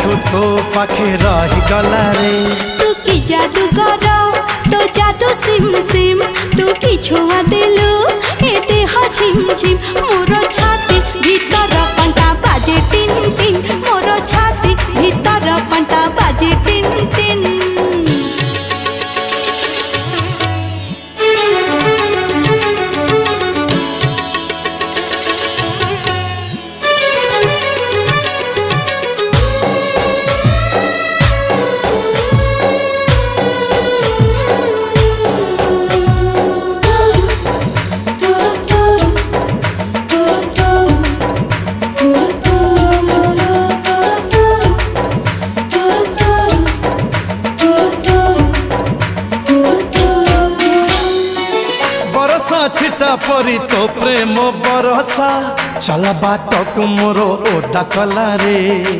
ଠୁ ତୋ ପାଖେ ରହିଗଲା ରେ। तू की जादू कर तो जादू सिम सिम तू की छुआ देलु ए देह झिम झिम मोर छाती भीतर पंटा बाजे टिन टिन मोर छाती भीतर पंटा बाजे टिन टिन। बरसा छिटा परी तो प्रेम बरसा चल बाटक मोर ओदा कला रे।